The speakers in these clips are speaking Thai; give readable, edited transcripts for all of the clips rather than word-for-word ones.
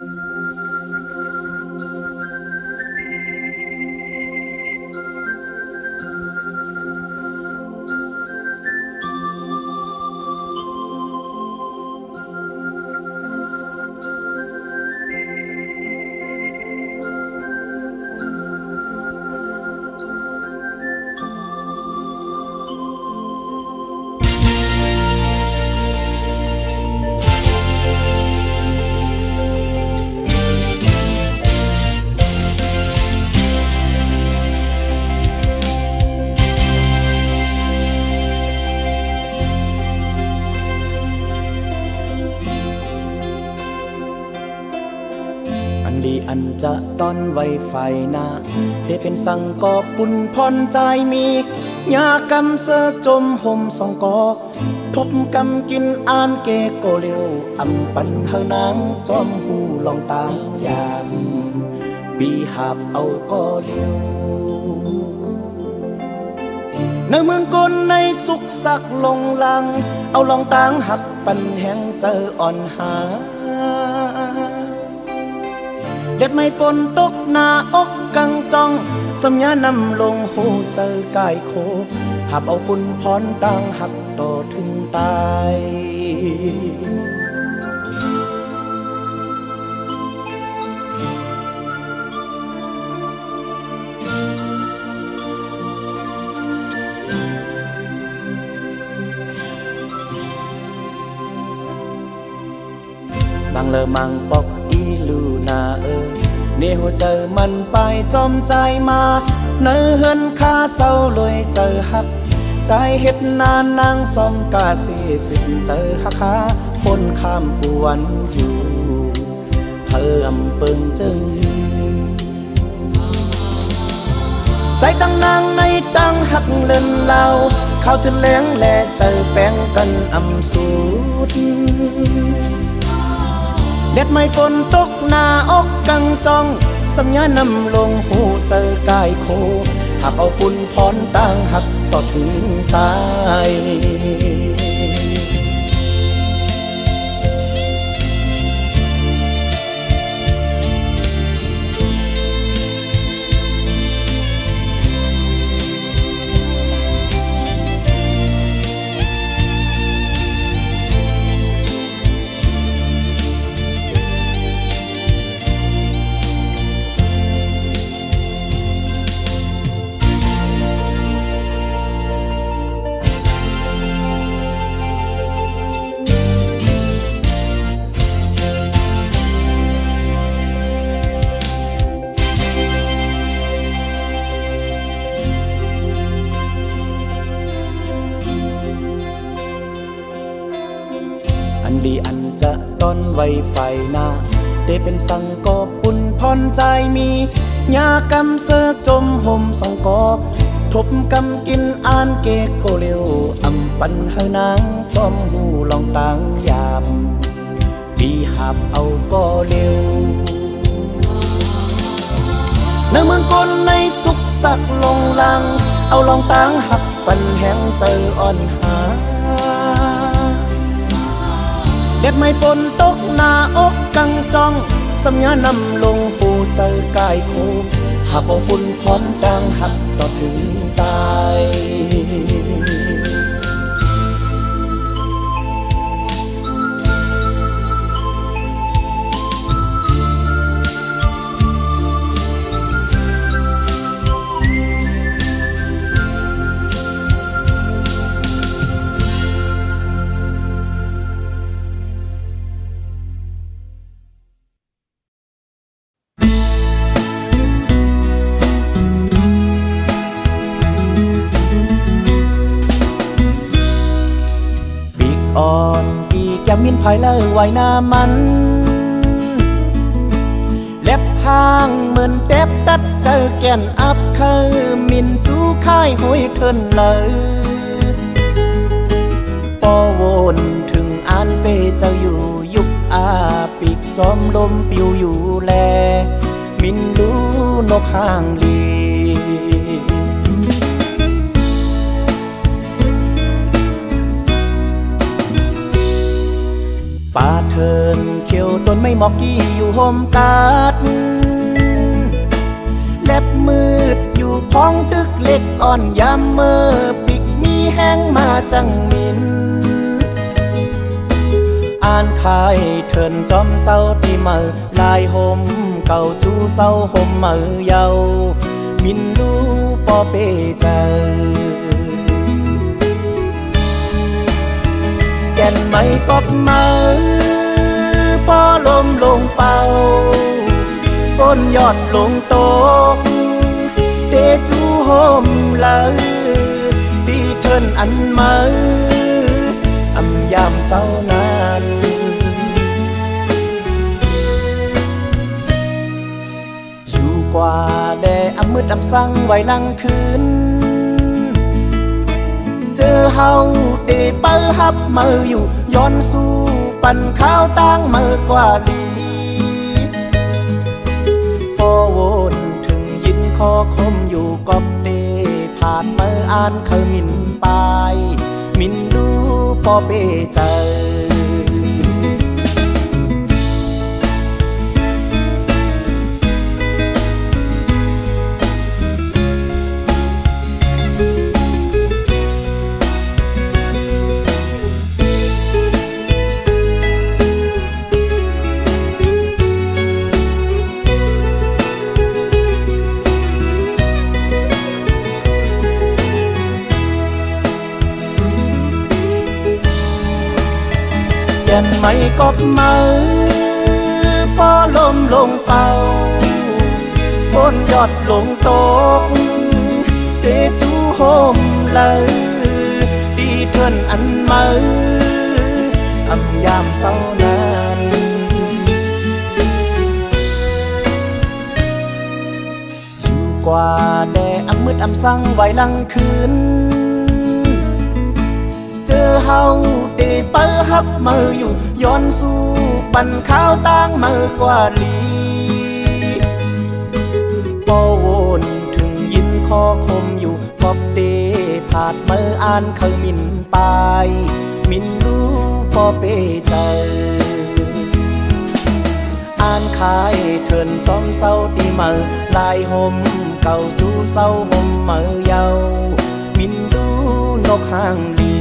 อันจะต้อนไว้ไฟนาได้เป็นสังกอปุ่นพรใจมียากำเสอจมห่มสองกอทบกำกินอ่านเกโกเลียวอำปันเฮานางจอมหูลองตางยามปีหาบเอาก็เลียวในเมืองกลในสุขสักลงลังเอาลองตางหักปันแห่งเจออ่อนหาเด็ดไม่ฝนตกหน้าอกกังจ้องสัญญานำลงหูเจอกายโคหับเอาปุ่นพรต่างหักต่อถึงตายบางเลอมังปอกอีลูนาเนหัวเจอมันไปจอมใจมาเนื้อเฮินคาเศร้าลอยเจอหักใจเฮ็ดนานนางซอมกาสีสิบเจอหักขาปนข้ามกวนอยู่เพิ่มเปิงจึงใจตั้งนางในตั้งหักเล่นเล่าเข้าถึงแหลงแลเจอแป้งกันอำสูดเด็ดไม่ฝนตกหน้าอกกังจ้องสัญญานำลงหูเจอกายโคหับเอาปุ่นพรต่างหักต่อถึงตายอันจะต้นไว้ไฟนาได้เป็นสังกอปุ่นพรใจมียากำเสอจมห่มสองกอทบกำกินอ่านเกโกเลียวอำปันเฮานางจอมหูลองตางยามปีหาบเอาก็เลียวในเมืองกลในสุขสักลงลังเอาลองตางหักปันแห่งเจออ่อนหาเด็ดไม่ฝนตกหน้าอกกังจ้องสัญญานำลงหูเจอกายโคหับเอาปุ่นพรต่างหักต่อถึงตายอ่อนอีกยามมินภายเลยไว้หน้ามันเล็บห้างเหมือนเด็บตัดเจอแก่นอับคือมินจูค่ายห้อยเทินเลยปอวนถึงอ่านเปเจ้าอยู่ยุกอาปีกจอมลมปิวอยู่แลมินดูนกห้างลี ป่าเทินเขียวต้นไม่หมอกกี้อยู่โฮมกาดแลบมืดอยู่พ้องตึกเล็กอ่อนยามเมื่อปิกมีแห้งมาจังมินอ่านขายเทินจอมเศร้าตีมือลายห่มเก่าจูเศร้าห่มมือเยามินดูปอเปเจอแก่นไม่กบมือปอลมลงเป่าฝนยอดลงตกเดจูโฮมเลยดีเทินอันมืออำยามเศร้านานอยู่กว่าแดอำมืดอำสั่งไว้ลังคืนเจอเฮาเดเปิฮับมืออยู่ย้อนสู้ปั่นข้าวตั้งมือกว่าดีพอวนถึงยินคอคมอยู่กอบเดผ่านมืออ่านเคยมินปายมินดูพอเปเจอแก่นไม่กบมือปอลมลงเป่าฝนยอดลงตกเดจูโฮมเลยดีเทินอันมืออำยามเศร้านานอยู่กว่าแดอำมืดอำสั่งไว้ลังคืนเจอเฮาเดเปิฮับมืออยู่ย้อนสู้ปั่นข้าวตั้งมือกว่าลีพอวนถึงยินคอคมอยู่พบเดผาดมืออ่านเคยมินปายมินดูพอเปเจออ่านขายเทินจอมเศร้าตีมือลายห่มเก่าจูเศร้าห่มมือเยามินดูนกห่างลี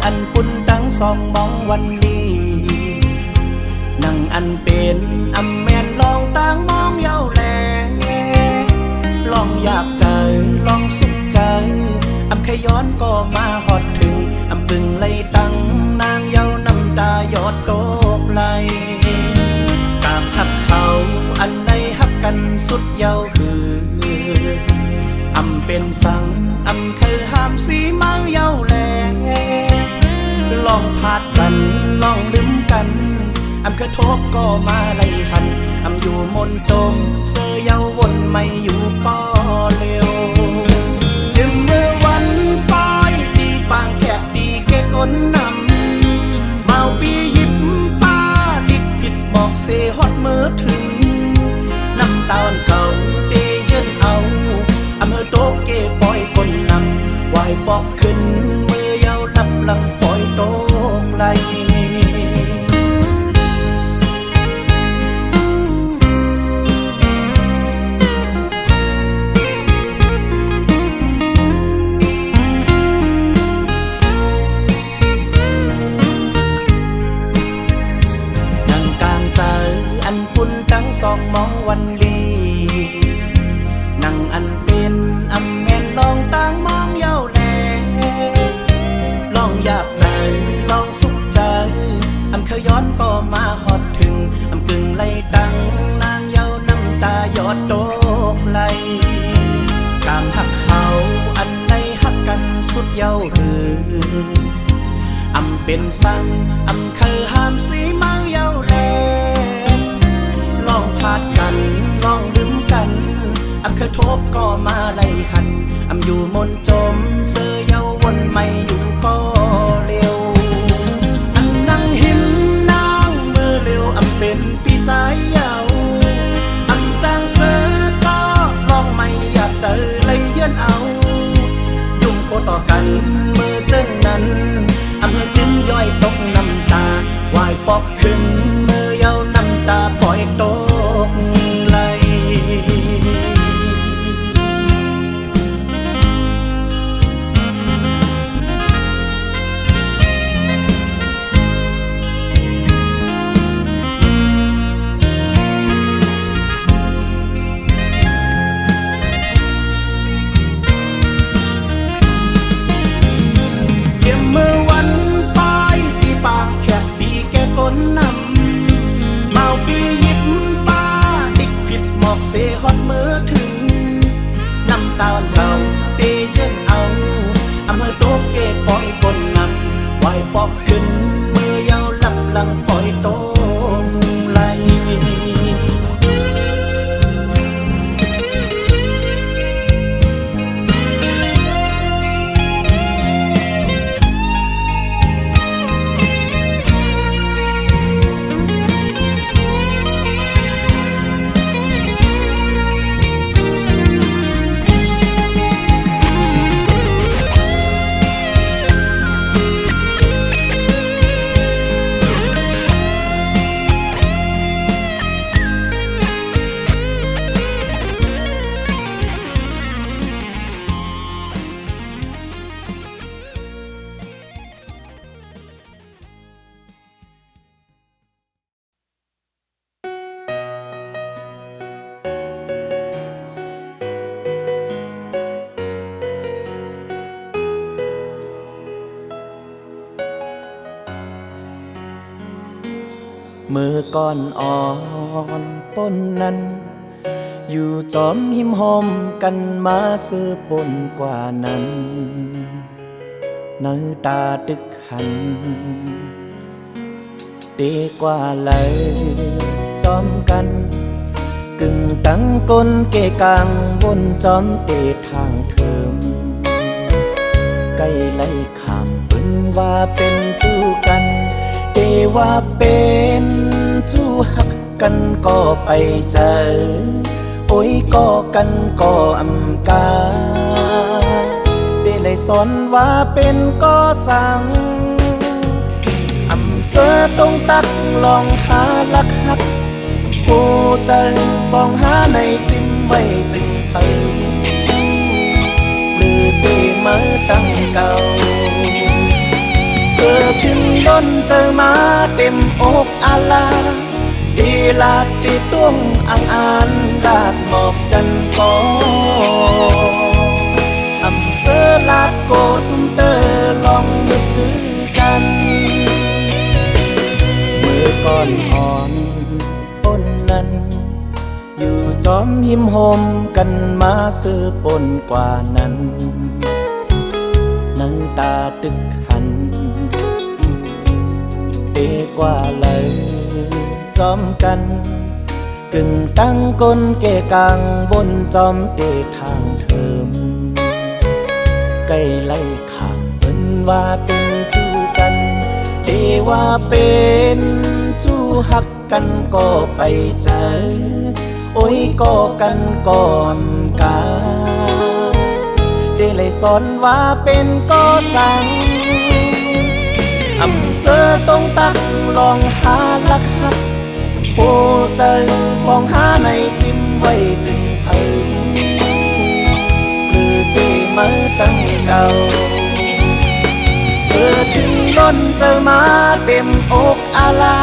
อันปุ่นตั้งสองมองวันลีนั่งอันเป็นอำแมนลองตั้งมองเย้าแลลองอยากเจอลองสุขใจอำขย้อนก็มาหอดถึงอำปึงไล่ตั้งนางเย้าน้ำตายอดโตกไหลตามหักเขาอันใดหักกันสุดเย้าคืออำเป็นสังอำเคยห้ามสีมาเย้าแลลองพาดกันลองลืมกันอำกระทบก็มาไล่หันอำอยู่มนจมเสื้อเยาวนไม่อยู่ก็เร็วจึงเมื่อวันป้ายตีปางแคบตีเกก้นนำเมาปีหยิบป้าดิกผิดบอกเสฮอดเมื่อถึงน้ำตาเก่าเตเยินเอาอำเภอโตเกปล่อยก้นนำวายปอกขึ้นเมื่อเยาลับลังปล่อยโตกไหลนั่งกลางใจอันปุ่นตั้งสองมองวันลีนั่งอันเป็นอำแมนลองตั้งมองเย้าแลลองอยากใจลองสุขใจอำเคยย้อนก็มาหอดถึงอำกึ่งไล่ตั้งนางเย้าน้ำตายอดโตกไหลตามหักเขาอันใดหักกันสุดเย้าคืออำ เป็นสังอำเคอห้ามสีเมาเยาแลลองพาดกันลองลืมกันอำเคยทบก็มาไล่หันอำอยู่มนจมเสือเยาวนไม่อยู่ก็เร็วอันนั่งหิมนางมือเร็วอำเป็นพี่ชายเยาอำจางเสือก็ลองไม่อยากเจอเลยเยือนเอายุ่มโคต่อกันมือเจ้งนั้นอำเภอจิ้มย่อยตกน้ำตาวายปอกขึ้นมือเยาน้ำตาปล่อยตกไหลเสฮอดมือถึงน้ำตาเก่าเตเช่นเอาอำเภอโตเกตปล่อยคนนำไหวปอกขึ้นมือยาวลำลังปล่อยโตไหลมือก่อนอ่อนต้นนั้นอยู่จอมหิมหอมกันมาซื้อปนกว่านั้นเนื้อตาตึกหันเตกว่าเลยจอมกันกึ่งตั้งก้นเกกลางวนจอมเตทางเทิมใกล้ไล่ขามเปิ้นว่าเป็นคู่กันเตว่าเป็นจู้หักกันก็ไปเจอโอ้ยก็กันก็อำกาได้เลยสอนว่าเป็นก็สั่งอำเสือตรงตักลองหาลักหักผู้เจอส่องหาในซิมไว้จึงเพิ่งหรือสิมาตั้งเก่าเกิดถึงล้นเจอมาเต็มอกอาลาดีลาดตีตุ้งอ่างอ่านลาดหมอกกันก่ออำเสอลาดโกดเตอลองนึกคือกันมือก่อนอ่อนต้นนั้นอยู่จอมหิมหอมกันมาซื้อปนกว่านั้นน้ำตาตึกหันเอกว่าเลยจอมกันกึ่งตั้งก้นเกกลางบนจอมเตทางเทิมใกล้ไล่ขามเปิ้นว่าเป็นจู้กันเตว่าเป็นจู้หักกันก็ไปเจอโอ้ยก็กันก่อนกาได้เลยสอนว่าเป็นก็สั่งอำเสอตรงตักลองหาลักหักโอ้เจอส่องหาในซิมไว้จึงเพิ่งหรือสิมาตั้งเก่าเกิดถึงล้นเจอมาเต็มอกอาลา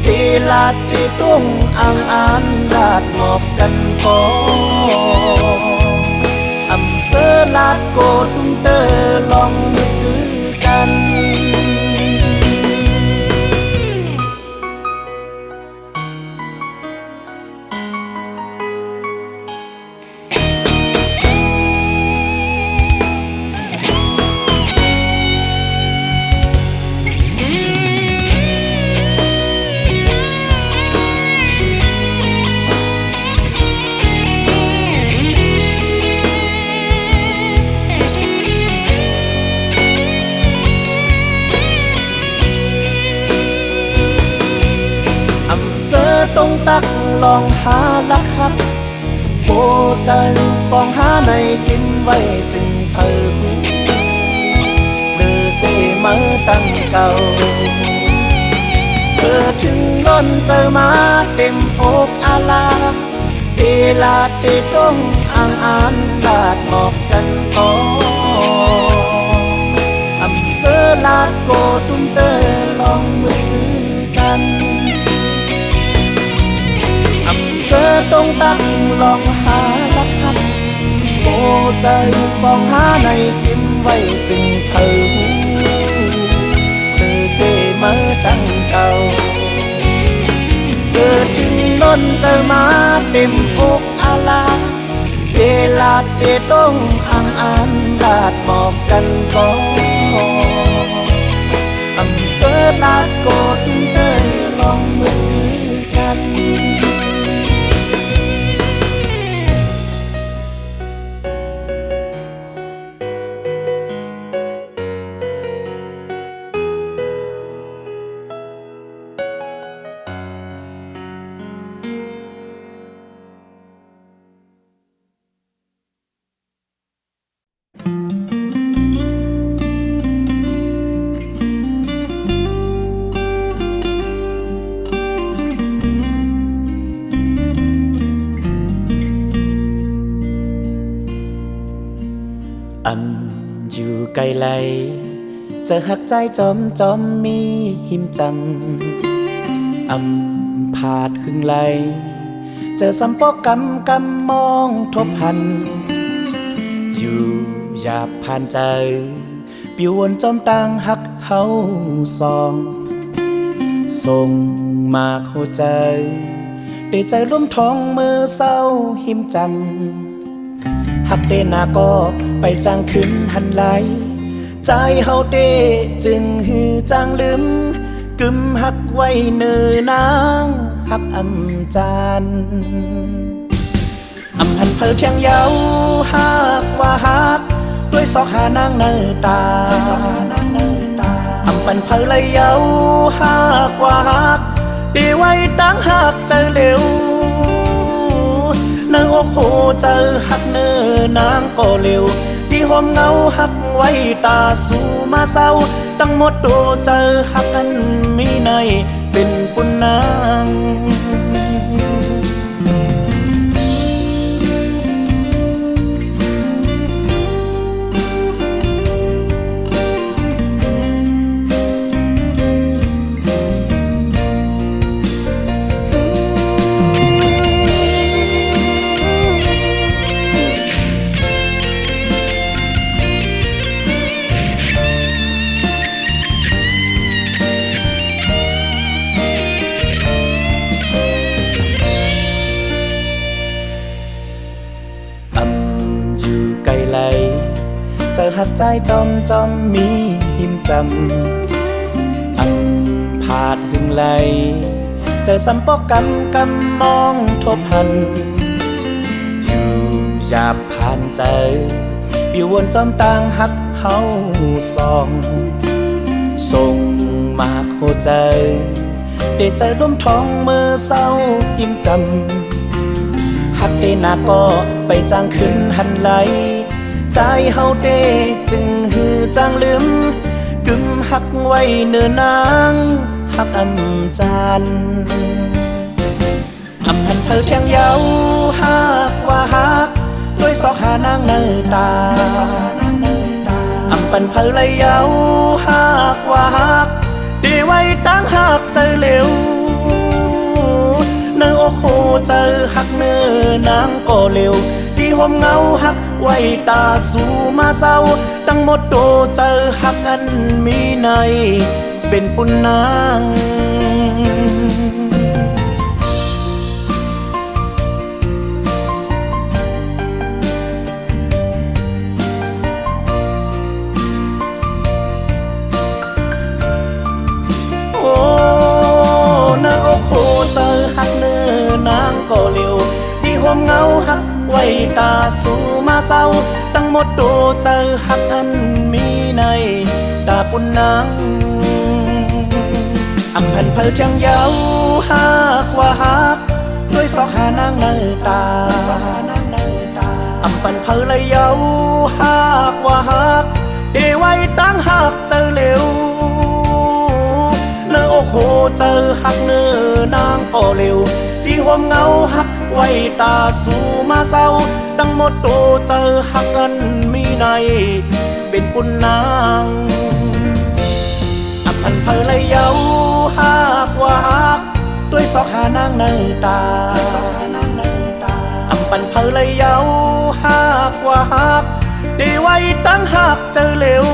ตีลาดตีตุ้งอ่างอ่านลาดหมอกกันก่ออำเสอลาดโกดเตอลองนึกคือกัน ต้องตักลองหาลักหักโหใจฟองหาในสิ้นไว้จึงเพิ่มเดือเสมาตั้งเก่าเพื่อถึงล้นเจอมาเต็มอกอาลาเตลาเตต้องอ่างอ่านลาดหมอกกันก่ออำเสอลาดโกตุ้มเตอลองมือกันอำเสอต้องตักลองหาลักหักโหใจฟองหาในสิ้นไว้จึงเพิ่มเดือเสมาตั้งเก่าเกิดถึงล้นเจอมาเต็มอกอาลาเดลาดเดต้องอ่างอ่านลาดหมอกกันก่ออำเสอลาดโกดเตยลองมือกันอยู่ไกลไลจะหักใจจอมจอมมีหิมจำพาดหึงไหลเจอสัมปอกกำกำมองทบหันอยู่หยาบผ่านใจปิววนจอมต่างหักเฮาสองส่งมาโคใจได้ใจร่วมท้องมือเศร้าหิมจำหักเตนาก็ไปจางขึ้นหันไหลใจเฮาเตจึงฮือจางลืมกึมหักไว้เนื้อนางหักอำจานอำหันเพลเทียงเยาหักว่าหักด้วยสอกหานางเนื้อตาอำปันเพลเลยเยาหักว่าหักตีไว้ตั้งหักใจเร็วนางอกโหเจอหักเนื้อนางก็เร็วที่หอมเงาหักไว้ตาสู่มาเศร้าตั้งหมดโตเจอหักกันมีในเป็นปุนนางเจอหักใจจอมจอมมีหิมจำพาดหึงไหลเจอสัมปอกกำกำมองทบหันอยู่หยาบผ่านใจปิววนจอมต่างหักเฮาสองส่งมาโคใจได้ใจร่วมท้องมือเศร้าหิมจำหักได้นาก็ไปจางขึ้นหันไหลใจเฮาเดจึงฮือจางลืมกึมหักไว้เนื้อนางหักอำจานอำหันเพลเทียงเยาหักว่าหักด้วยสอกหานางเนื้อตาอำปันเพลเลยเยาหักว่าหักตีไว้ตั้งหักใจเร็วเนื้ออกโหเจอหักเนื้อนางก็เร็วที่หอมเงาหักไว้ตาสู่มาเศร้าตั้งหมดโตเจอหักกันมีในเป็นปุนนางโอ้เนื้ออกโหเจอหักเนื้อนางก็เร็วที่หอมเงาหักไว้ตาสู่มาเศร้าตั้งหมดโตเจอหักอันมีในตาปุนนางอำพันเพลเทียงเยาหักว่าหัก สอกหานางเนตาอำปันเพอเลยเยาหากว่าหักเดไว้ตั้งหักเจอเร็วเนอโอ้โหเจอหักเนื้อนางก็เร็วดีห่วมเงาหักไว้ตาสู่มาเศร้าตั้งหมดโตเจอหักกันมีในเป็นปุนนางอำพันเพอเลยเยาหากว่าหักด้วยสอกหานางเนตาอำปันเพอเลยเยาหากว่าหักได้ไว้ตั้งหักเจอเร็ว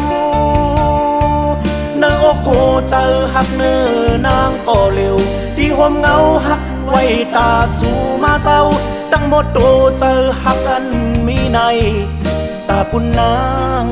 เนอโอ้โหเจอหักเนื้อนางก็เร็วดีห่วมเงาหักไว้ตาสู่มาเศร้าตั้งหมดโตเจอหักกันมีในตาปุนนาง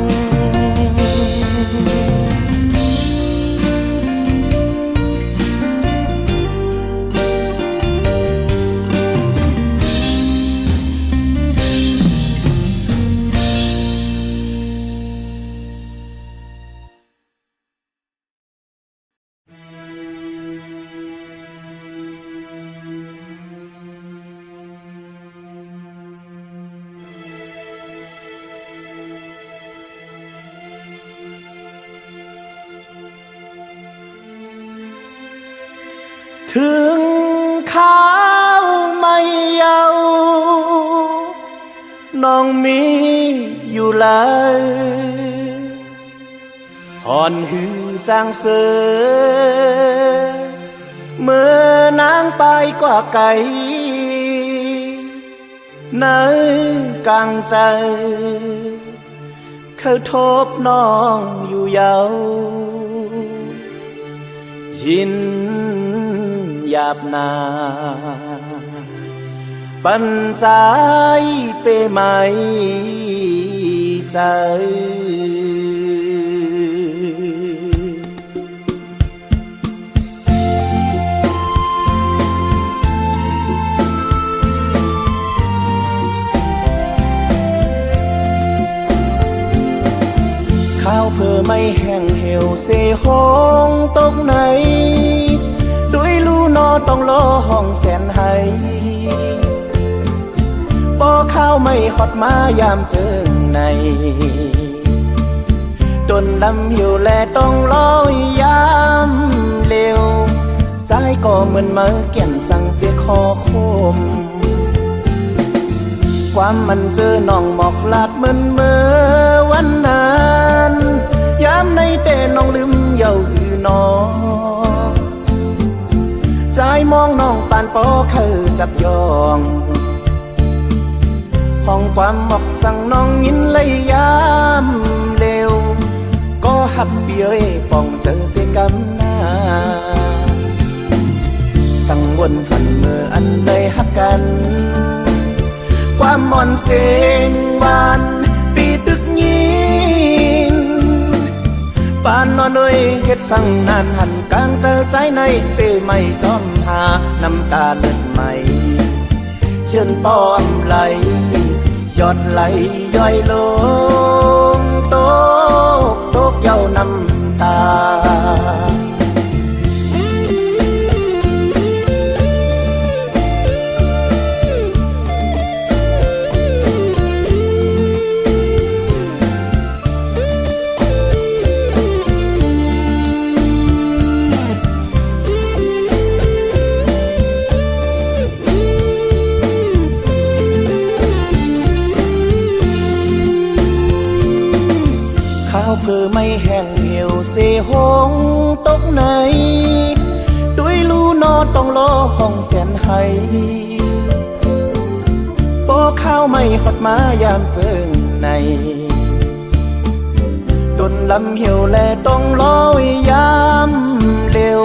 ถึงข้าวไม่เยาน้องมีอยู่เลยห่อนหือจางเสือเมื่อนางไปกว่าไก่ในกลางใจเขาทบน้องอยู่เยายินหยาบนาปัญใจเปไหมใจข้าวเพื่อไม่แห้งเหี่ยวเสห้องตกไหนด้วยลู่นอต้องรอห้องแสนให้ปอข้าวไม่หอดมายามเจิงในดนดำหิวแลต้องรอยามเร็วใจก็เหมือนมาแก่นสั่งเปียคอคมความมันเจอน้องหมอกลาดเหมือนเมื่อวันนั้นยามในแต่น้องลืมเยาหือน้องใจมองน้องปานปอเคยจับยองห้องความหมอกสั่งน้องยินเลยยามเร็วก็หักเบี้ยป่องเจอเสียกำหน้าสั่งวนหันเมื่ออันใดหักกันความมอนเสียงหวานปีตึกยินปานนอนด้วยเฮ็ดสั่งนานหันกลางเจอใจในเป้ไม่จอมหาน้ำตาเลือดใหม่เชิญป้อมไหลยอดไหลย่อยลงโตกเย้าน้ำตาเพื่อไม่แห้งเหี่ยวเสหงตกไหนด้วยลู่นอต้องรอห้องแสนให้ปอข้าวไม่หอดมายามเจิงในดนลำเหี่ยวแลต้องรอยามเร็ว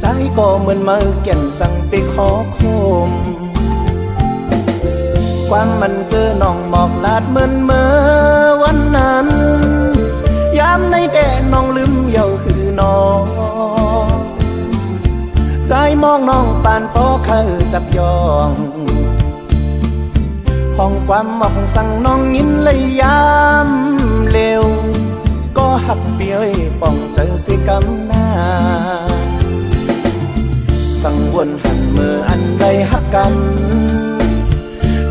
ใจก็เหมือนมาแก่นสั่งไปขอคมความมันเจอน้องหมอกลาดเหมือนเมื่อวันนั้นยามในแต่น้องลืมเยาคือน้องใจมองน้องปานปอเคยจับยองห้องความหมอกสั่งน้องยินเลยยามเร็วก็หักเบี้ยป่องเจอสิกำหน้าใจ สังวนหันเมื่ออันใดหักกัน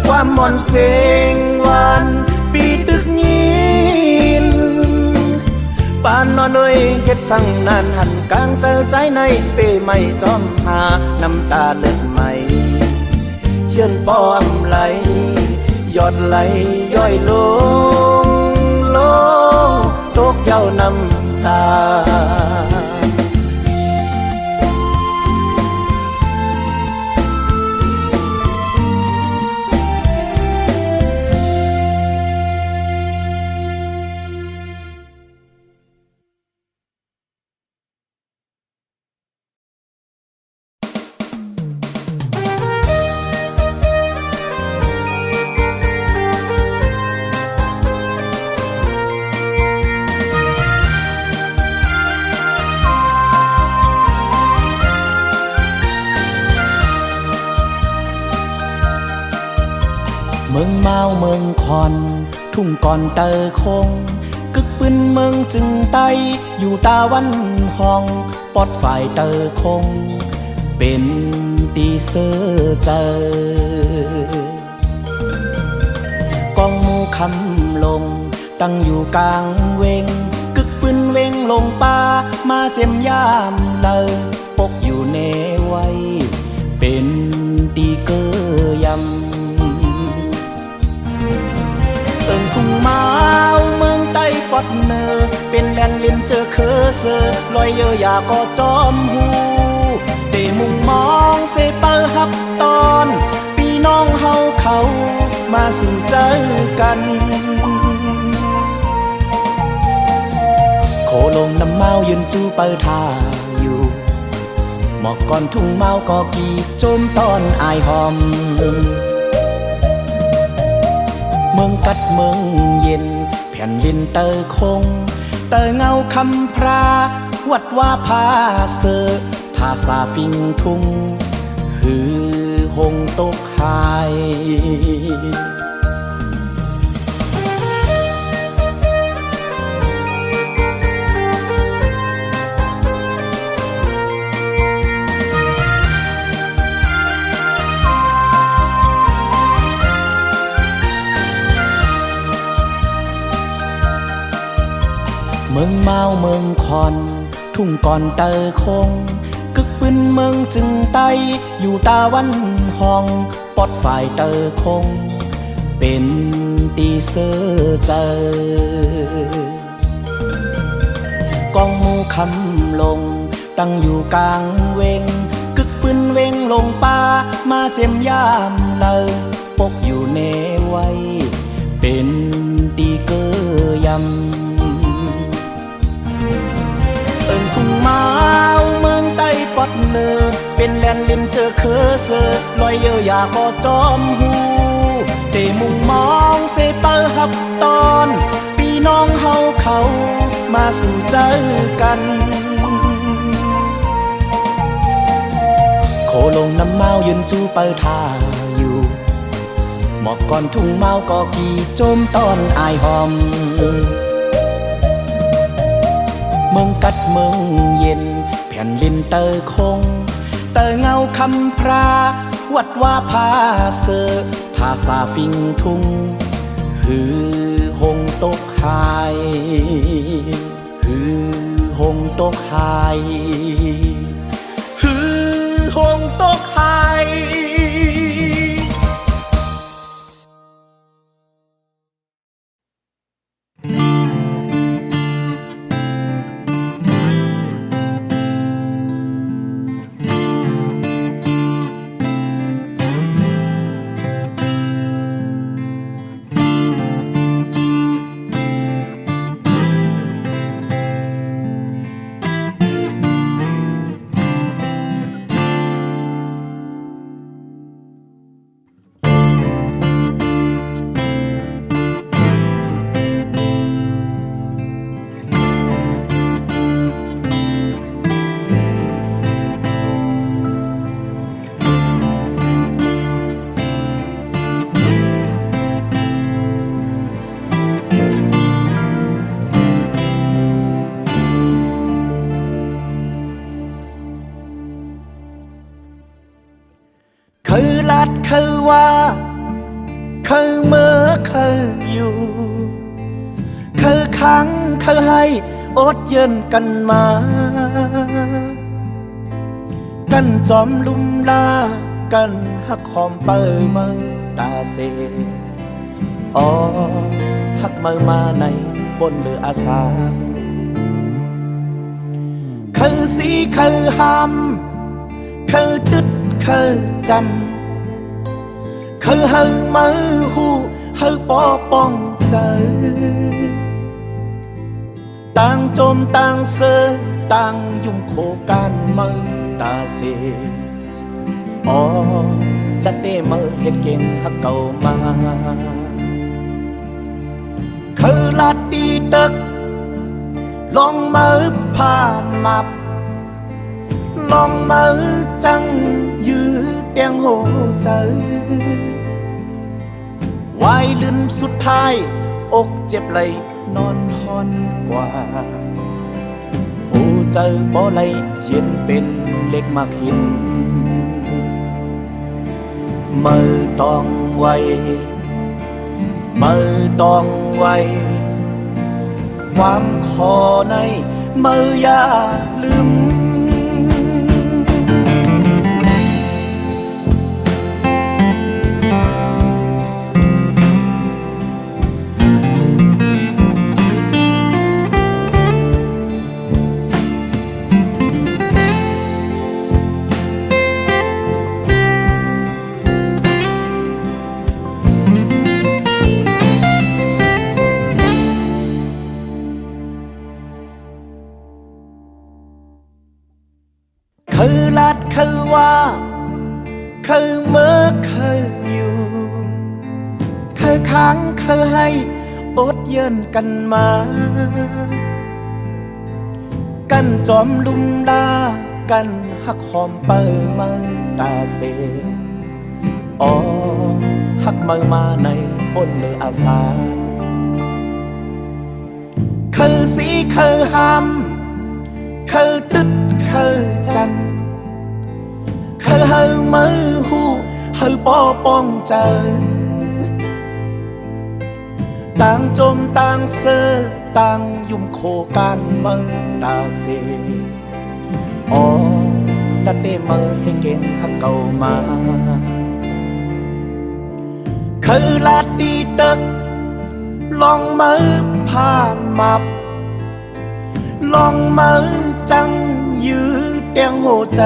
ความมอนเสียงหวานปีตึกยินปานนอนเอ้ยเฮ็ดสั่งนานหันกลางเจอใจในเป้ไม่จอมหาน้ำตาเลือดไหมเชื่อนป้อมไหลยอดไหลย่อยลงลงตกเย้าน้ำตาเมืองเมาเมืองคอนทุ่งก่อนเตอคงกึกปืนเมืองจึงไตอยู่ตาวันห้องปอดฝ่ายเตอคงเป็นตีเสือเจอกองมูคำลงตั้งอยู่กลางเวงกึกปืนเวงลงป่ามาเจ็มยามเลยปกอยู่เนไว้เป็นตีเกยำทุ่งเมาเมืองใต้ปอดเนอเป็นแลนลินเจอเคอเซอลอยเยอะอยาก็จอมหูเตมุงมองเซเปอร์ฮับตอนพี่น้องเฮาเขามาสู่เจอกันโคลงน้ำเมายืนจูเปอร์ทาอยู่หมอกก่อนทุ่งเมาก็กีโจมตอนอายหอมเมืองกัดเมืองเย็นแผ่นดินเตอคงเตอเงาคำพราวัดว่าพาเสอภาษาฟิงทุ่งหือหงตกหายเมืองเมาเมืองคอนทุ่งก่อนเตอคงกึกปืนเมืองจึงไตอยู่ตาวันห้องปอดฝ่ายเตอคงเป็นตีเสือเจอกองมูคำลงตั้งอยู่กลางเวงกึกปืนเวงลงป่ามาเจ็มยามเลยปกอยู่เนไว้เป็นตีเกยำทุ่งเมาเมืองใต้ปอดเนอเป็นแลนลินเจอเคอเซอลอยเยอะอยาก็จอมหูเตมุงมองเซเปอร์ฮับตอนพี่น้องเฮาเขามาสู่เจอกันโคลงน้ำเมายืนจูเปอร์ทาอยู่หมอกก่อนทุ่งเมาก็กีโจมตอนอายหอมเมืองกัดเมืองเย็นแผ่นดินเตอคงเตอเงาคำพราวัดว่าพาเสอภาษาฟิงทุ่งหือหงตกหายหือหงตกหายหือหงตกหาย ดคือว่าคือเมื่อคืออยู่คือขังคือให้อดเย็นกันมากันจอมลุ่มลากันหักหอมเปิดมือตาเสอ๋อหักมือมาในบนเรืออาสาคือสีคือหำคือตึดคือจันคือเฮามือหูเฮาปอป้องใจต่างจมต่างเสือต่างยุ่งโคกันมือตาเสอ๋อและเด้มือเฮ็ดเก่งหักเก่ามาคือลาดดีตึกลองมือผ่านมับลองมือจังยืดเตียงโหใจวายลืมสุดท้ายอกเจ็บไหลนอนทอนกว่าหูเจอบ่ไหลเย็นเป็นเล็กมากหินมือต้องไวมือต้องไวความคอในมืออย่าลืมคือลัดคือว่าคือเมื่อคืออยู่คือค้างคือให้อดเยินกันมากันจอมลุ่มลากันหักหอมเปิดมือตาเสอ๋อหักมือมาในบนเรืออาสาคือสีคือหำคือตึดคือจันคือเฮามือหูเฮาปอป้องใจต่างจมต่างเสือต่างยุ่มโคกันมือตาเสอ๋อและเต้มือให้เก่งหักเก่ามาคือลาดดีตึกลองมือผ่านมับลองมือจังยืดเตียงโหใจ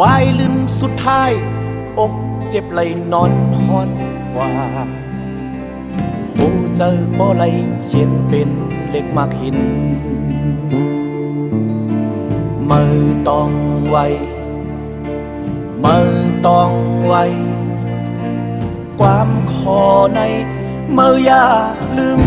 วายลืมสุดท้ายอกเจ็บไหลนอนหอนกว่าหูเจอบ่ไหลเย็นเป็นเล็กมากหินมือต้องไวมือต้องไวความคอในมืออย่าลืม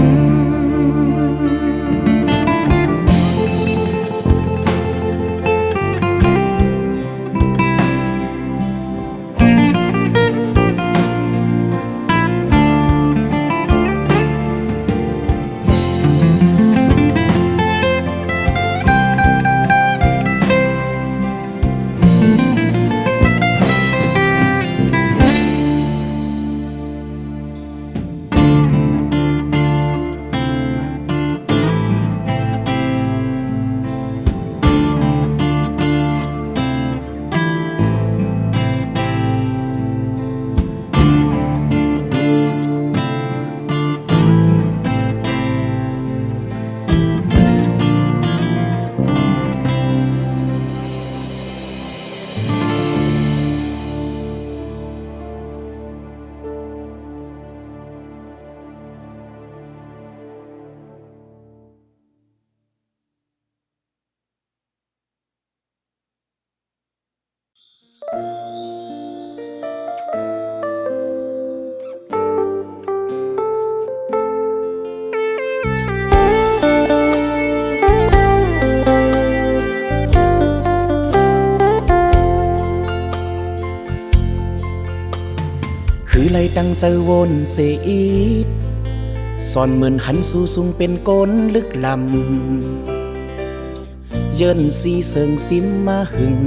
คือไล่ตั้งใจวนเสียอีดซ่อนเหมือนหันสู่สูงเป็นก้นลึกลำเยินสีเสิงซิมมาหึง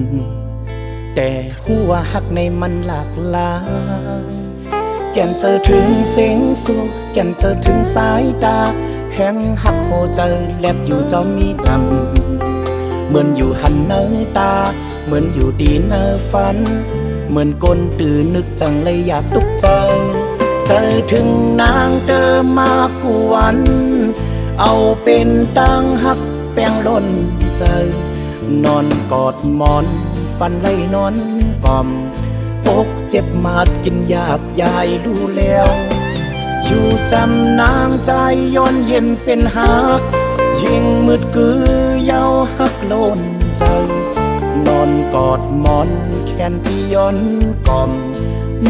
แต่หัวหักในมันหลากหลายแก่นเจอถึงเสียงสู้แก่นเจอถึงสายตาแห่งหักโหเจอแลบอยู่จอมมีจำเหมือนอยู่หันเนื้อตาเหมือนอยู่ดีเนื้อฝันเหมือนก้นตื่นนึกจังเลยอยากตุกใจเจอถึงนางเดิมมากวนเอาเป็นตังหักแป้งล้นใจนอนกอดหมอนฟันไล่นอนกล่อมอกเจ็บมาดกินยาบยายรู้แล้วอยู่จำนางใจย้อนเย็นเป็นหักยิ่งมืดกือเย้าหักโลนใจนอนกอดหมอนแขนที่ย้อนกล่อม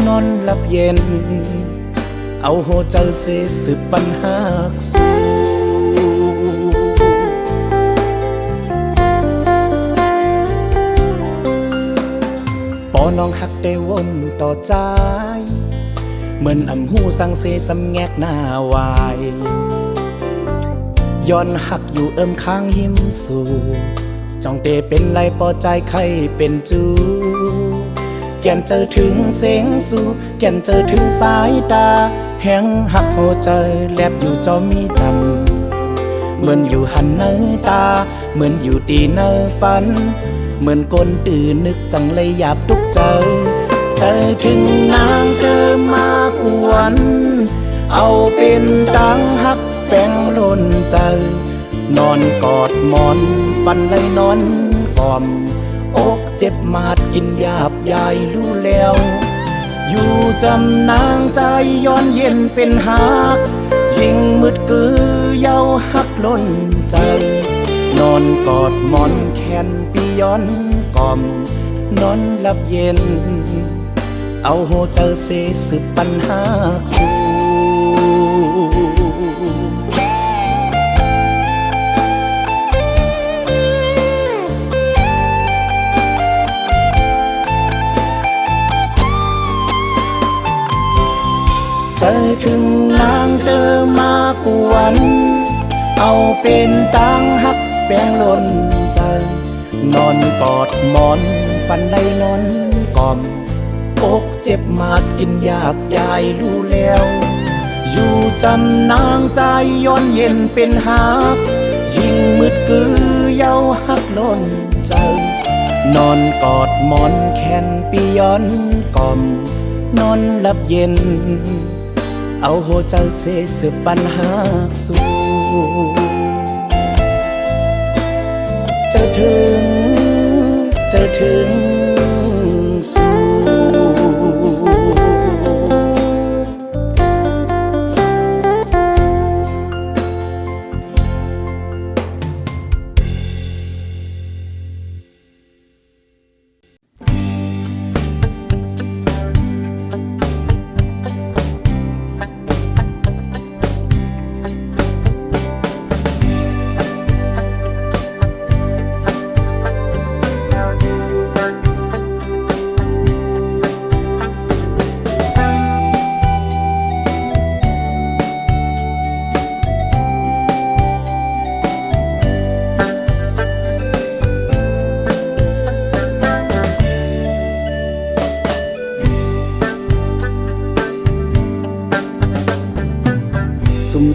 นอนหลับเย็นเอาหัวใจเสสืบปัญหาสู้ปอน้องหักได้วนต่อใจเหมือนอ่ำหูสังเสสำแงกหน้าวายย้อนหักอยู่ข้างหิมสู่จ้องเตเป็นไรปอใจใครเป็นจูแก่นเจอถึงเสียงสู่แก่นเจอถึงสายตาแห่งหักโหใจแลบอยู่จอมีจำเหมือนอยู่หันเนื้อตาเหมือนอยู่ตีเนื้อฝันเหมือนก้นตื่นนึกจังเลยหยาบตุกใจเจอถึงนางเดิมมากวนเอาเป็นตังหักแป้งล้นใจนอนกอดหมอนฟันไล่นอนกล่อมอกเจ็บมาดกินยาบยายรู้แล้วอยู่จำนางใจย้อนเย็นเป็นหักยิ่งมืดกือเย้าหักล้นใจนอนกอดหมอนแขนปีย้อนกล่อมนอนหลับเย็นเอาหัวใจเสสืบปัญหาสู้เจอถึงนางเดิมมากวนเอาเป็นตังหักแป้งล้นใจนอนกอดหมอนฟันไล่นอนกล่อมอกเจ็บมาดกินยาบยายรู้แล้วอยู่จำนางใจย้อนเย็นเป็นหักยิ่งมืดกือเย้าหักล้นใจนอนกอดหมอนแขนปีย้อนกล่อมนอนหลับเย็นเอาหัวใจเสสืบปัญหาสู้จะถึงสู้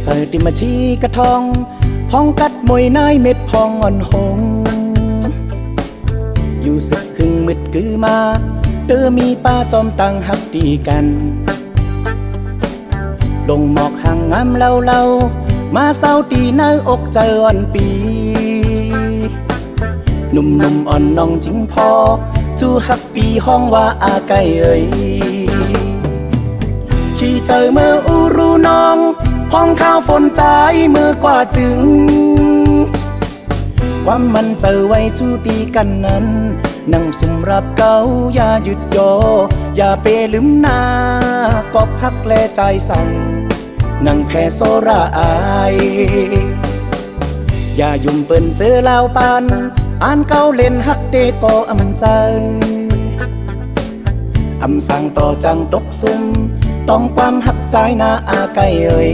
ใส่ติมาชีกระทองพองกัดมวยนายเม็ดพองอ่อนหงอยู่สึกหึงมืดกือมาเตอมีป้าจอมตังหักดีกันลงหมอกห่างงามเล่ามาเศร้าตีเนื้ออกใจอ่อนปีหนุ่มอ่อนน้องจิงพอจูหักปีห้องว่าอาไก่เอ่ยขี่เจอเมื่ออูรูน้องพ้องข้าวฝนใจเมื่อกว่าจึงความมันเจอไว้จูตีกันนั้นนั่งสุ่มรับเก้าอย่าหยุดโยอย่าเปลืมหน้ากอบหักแลใจสั่งนั่งแพ้โซราอายอย่ายุ่มเปิ้นเจอลาวปานอ่านเก้าเล่นหักเดต่ออำใจอำสั่งต่อจังตกซุ่มต้องความหักใจนาอาไก่เอ่ย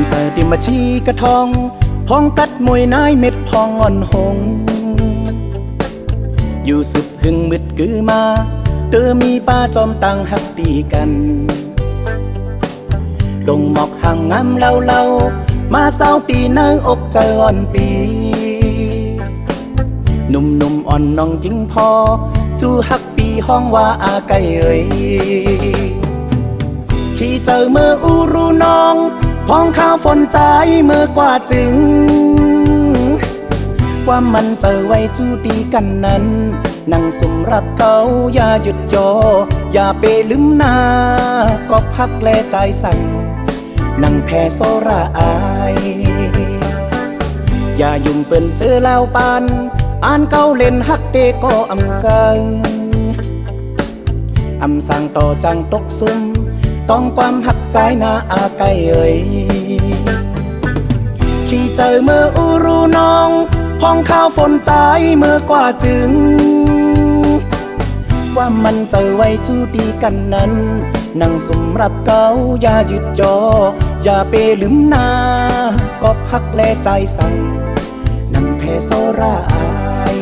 เสือติมาชีกระทองพองกัดมวยนายเม็ดพองอ่อนหงอยู่สึบหึงมืดกือมาเตอมีป้าจอมตังหักดีกันลงหมอกห่างงามเล่ามาเศร้าปีเนื้ออกเจออ่อนปีหนุ่มอ่อนน้องจิงพอจูหักปีห้องว่าอาไก่เอ่ยขี่เจอเมื่ออูรูน้องพองข้าวฝนใจเมื่อกว่าจึงว่ามันเจอไว้จูดีกันนั้นนั่งสมรับเขาอย่าหยุดยออย่าไปลืมหน้าก็พักแลใจสั่นนั่งแพ้โซราอายอย่ายุ่งเปิ้นเจอแล้วปานอ่านเก้าเล่นฮักเดก็อำใจอำสั่งต่อจังตกซุ่มต้องความหักใจนาอาไก่เอ่ยขี่เจอเมื่ออูรูน้องพองข้าวฝนใจเมื่อกว่าจึงว่ามันเจอไว้จูดีกันนั้นนั่งสมรับเก้าอย่าหยุดยออย่าไปลืมหน้าก็พักแลใจสั่นนั่งแพ้โซราอาย